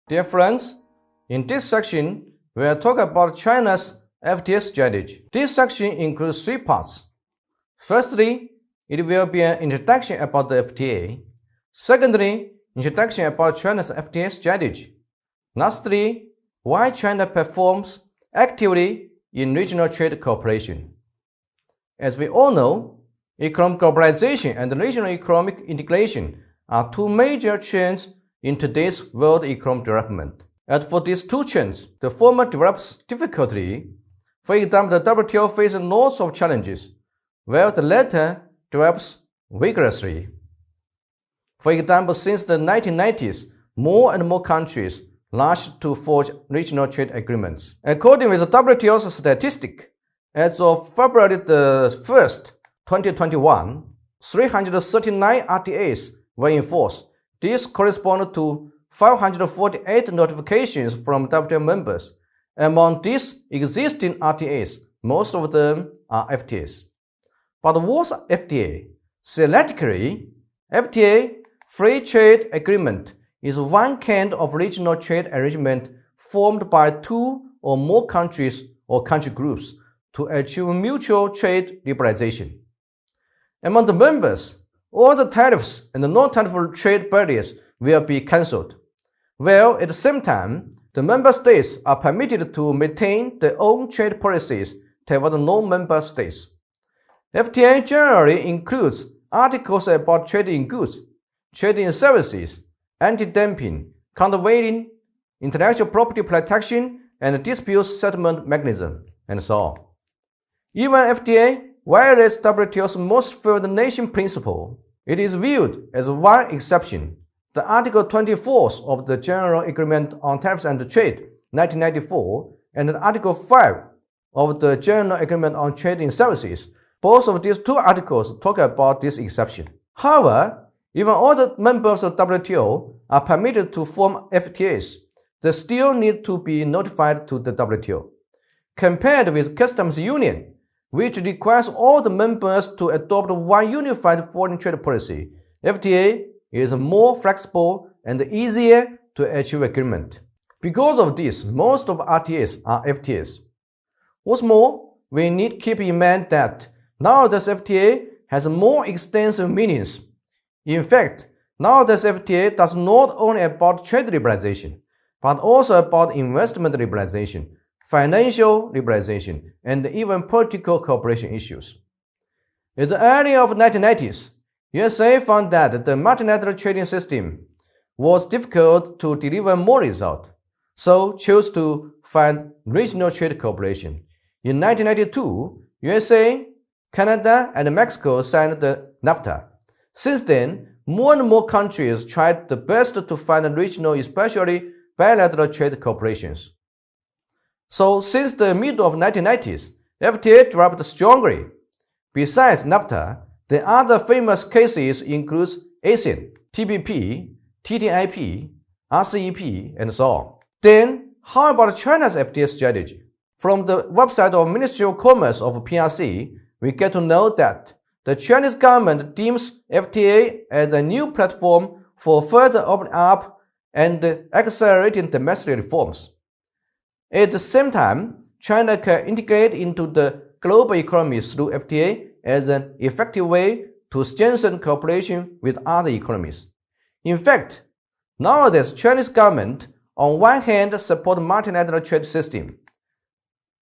Dear friends, in this section, we will talk about China's FTA strategy. This section includes three parts. Firstly, it will be an introduction about the FTA. Secondly, introduction about China's FTA strategy. Lastly, why China performs actively in regional trade cooperation. As we all know, economic globalization and regional economic integration are two major trends in today's world economic development. As for these two trends, the former develops difficultly. For example, the WTO faces lots of challenges, while the latter develops vigorously. For example, since the 1990s, more and more countries rushed to forge regional trade agreements. According with the WTO's statistic, as of February 1st, 2021, 339 FTAs were in force. This corresponds to 548 notifications from WTO members. Among these existing FTAs, most of them are FTAs. But what's FTA? Theoretically, FTA, Free Trade Agreement, is one kind of regional trade arrangement formed by two or more countries or country groups to achieve mutual trade liberalization. Among the members, all the tariffs and the non-tariff trade barriers will be cancelled, while at the same time, the member states are permitted to maintain their own trade policies toward non-member states. FTA generally includes articles about trade in goods, trade in services, anti-dumping, countervailing, intellectual property protection, and dispute settlement mechanism, and so on. Even FTA violates WTO's most favored nation principle. It is viewed as one exception, the Article 24 of the General Agreement on Tariffs and Trade, 1994, and Article 5 of the General Agreement on Trade in Services. Both of these two articles talk about this exception. However, even all the members of WTO are permitted to form FTAs. They still need to be notified to the WTO. Compared with Customs Union, which requires all the members to adopt one unified foreign trade policy, FTA is more flexible and easier to achieve agreement. Because of this, most of FTAs are FTAs. What's more, we need to keep in mind that nowadays FTA has more extensive meanings. In fact, nowadays FTA does not only about trade liberalization, but also about investment liberalization, financial liberalization, and even political cooperation issues. In the early of 1990s, USA found that the multilateral trading system was difficult to deliver more results, so chose to fund regional trade cooperation. In 1992, USA, Canada, and Mexico signed the NAFTA. Since then, more and more countries tried the best to fund regional, especially bilateral trade cooperations. So, since the middle of 1990s, FTA developed strongly. Besides NAFTA, the other famous cases include ASEAN, TPP, TTIP, RCEP, and so on. Then, how about China's FTA strategy? From the website of Ministry of Commerce of PRC, we get to know that the Chinese government deems FTA as a new platform for further opening up and accelerating domestic reforms. At the same time, China can integrate into the global economy through FTA as an effective way to strengthen cooperation with other economies. In fact, nowadays Chinese government on one hand support multilateral trade system,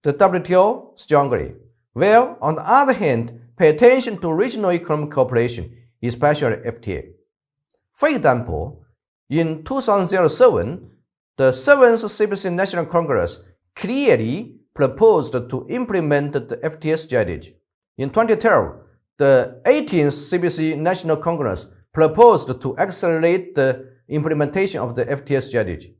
the WTO strongly, while on the other hand pay attention to regional economic cooperation, especially FTA. For example, in 2007, the 7th CPC National Congress clearly proposed to implement the FTA strategy. In 2012, the 18th CPC National Congress proposed to accelerate the implementation of the FTA strategy.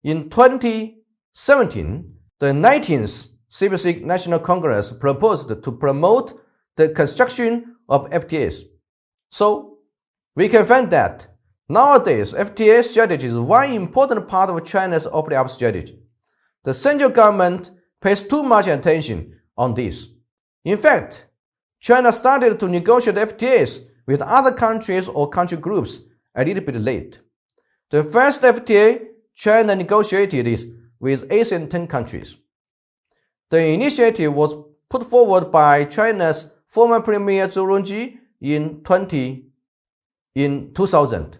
In 2017, the 19th CPC National Congress proposed to promote the construction of FTAs. So, we can find that nowadays FTA strategy is one important part of China's opening up strategy. The central government pays too much attention on this. In fact, China started to negotiate FTAs with other countries or country groups a little bit late. The first FTA China negotiated it with ASEAN 10 countries. The initiative was put forward by China's former Premier Zhou Rongji in 2000.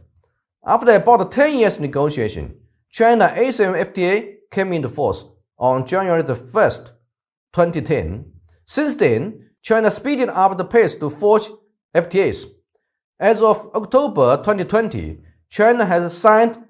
After about 10 years negotiation, China-ASEAN FTA came into force on January 1st, 2010. Since then, China speeded up the pace to forge FTAs. As of October 2020, China has signed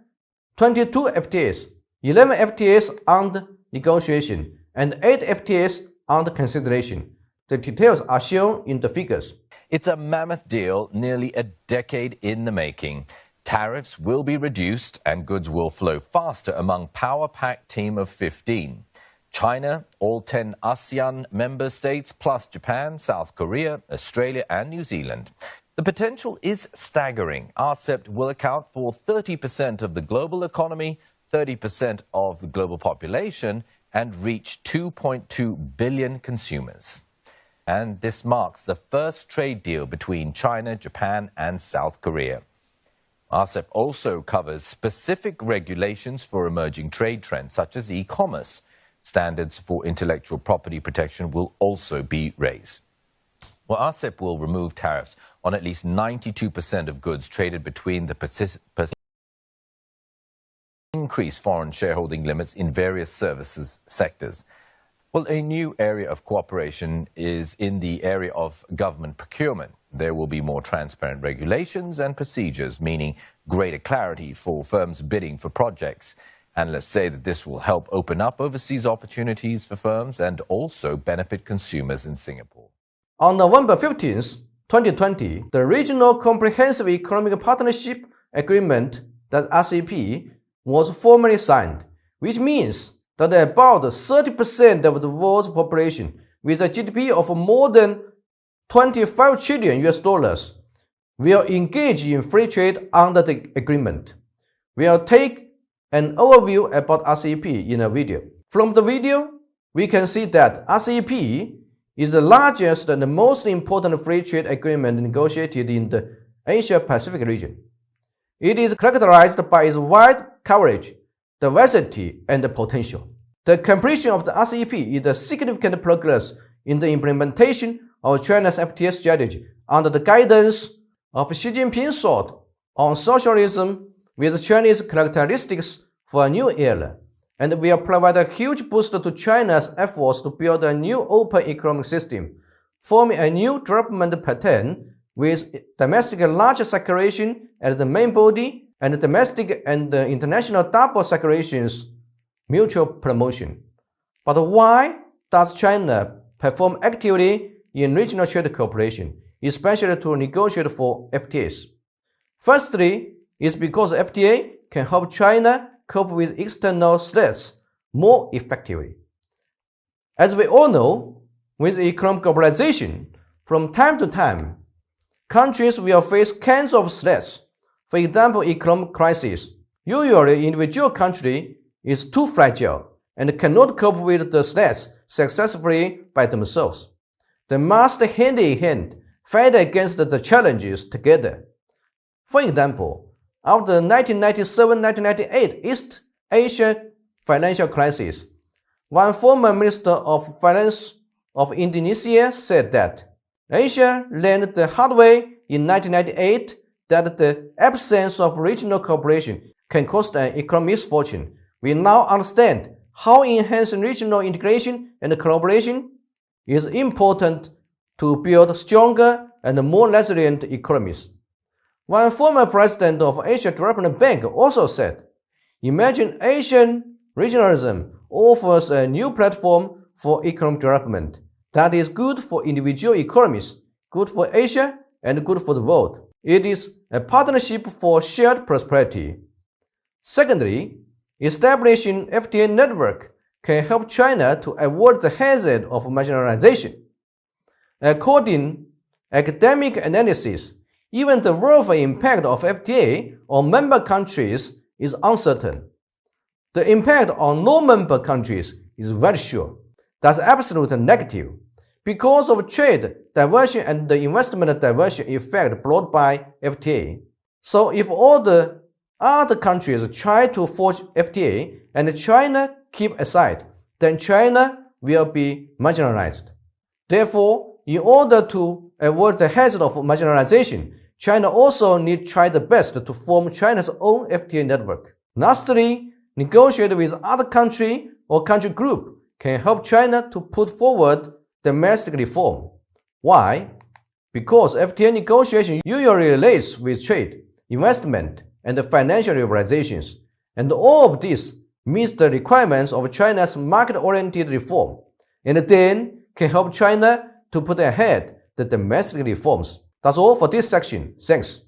22 FTAs, 11 FTAs under negotiation, and 8 FTAs under consideration. The details are shown in the figures. It's a mammoth deal, nearly a decade in the making. Tariffs will be reduced and goods will flow faster among power-packed team of 15. China, all 10 ASEAN member states, plus Japan, South Korea, Australia and New Zealand. The potential is staggering. RCEP will account for 30% of the global economy, 30% of the global population, and reach 2.2 billion consumers. And this marks the first trade deal between China, Japan and South Korea. RCEP also covers specific regulations for emerging trade trends, such as e-commerce. Standards for intellectual property protection will also be raised. Well, RCEP will remove tariffs on at least 92% of goods traded between the participants. Increase foreign shareholding limits in various services sectors. Well, a new area of cooperation is in the area of government procurement. There will be more transparent regulations and procedures, meaning greater clarity for firms bidding for projects. And let's say that this will help open up overseas opportunities for firms and also benefit consumers in Singapore. On November 15th, 2020, the Regional Comprehensive Economic Partnership Agreement, that RCEP, was formally signed, which means that about 30% of the world's population with a GDP of more than 25 trillion US dollars will engage in free trade under the agreement. We'll take an overview about RCEP in a video. From the video, we can see that RCEP is the largest and the most important free trade agreement negotiated in the Asia-Pacific region. It is characterized by its wide coverage, diversity, and potential. The completion of the RCEP is a significant progress in the implementation of China's FTA strategy under the guidance of Xi Jinping's thought on socialism with Chinese characteristics for a new era, and will provide a huge boost to China's efforts to build a new open economic system, forming a new development pattern with domestic large circulation as the main body and domestic and international double circulations mutual promotion. But why does China perform actively in regional trade cooperation, especially to negotiate for FTAs? Firstly, it's because FTA can help China cope with external threats more effectively. As we all know, with economic globalization, from time to time, countries will face kinds of threats. For example, economic crisis. Usually, individual country is too fragile and cannot cope with the threats successfully by themselves. They must hand in hand fight against the challenges together. For example, after the 1997-1998 East Asia financial crisis, one former Minister of Finance of Indonesia said that Asia learned the hard way in 1998 that the absence of regional cooperation can cost an economic misfortune. We now understand how enhancing regional integration and collaboration is important to build stronger and more resilient economies. One former president of Asia Development Bank also said, "Imagine Asian regionalism offers a new platform for economic development that is good for individual economies, good for Asia, and good for the world. It is a partnership for shared prosperity." Secondly, establishing FTA network can help China to avoid the hazard of marginalization. According to academic analysis, even the world impact of FTA on member countries is uncertain. The impact on non-member countries is very sure. That's absolutely negative because of trade diversion and the investment diversion effect brought by FTA. So if all the other countries try to forge FTA and China keep aside, then China will be marginalized. Therefore, in order to avoid the hazard of marginalization, China also needs to try the best to form China's own FTA network. Lastly, negotiate with other country or country group can help China to put forward domestic reform. Why? Because FTA negotiation usually relates with trade, investment, and financial liberalizations, and all of this meets the requirements of China's market-oriented reform, and then can help China to put ahead the domestic reforms. That's all for this section. Thanks.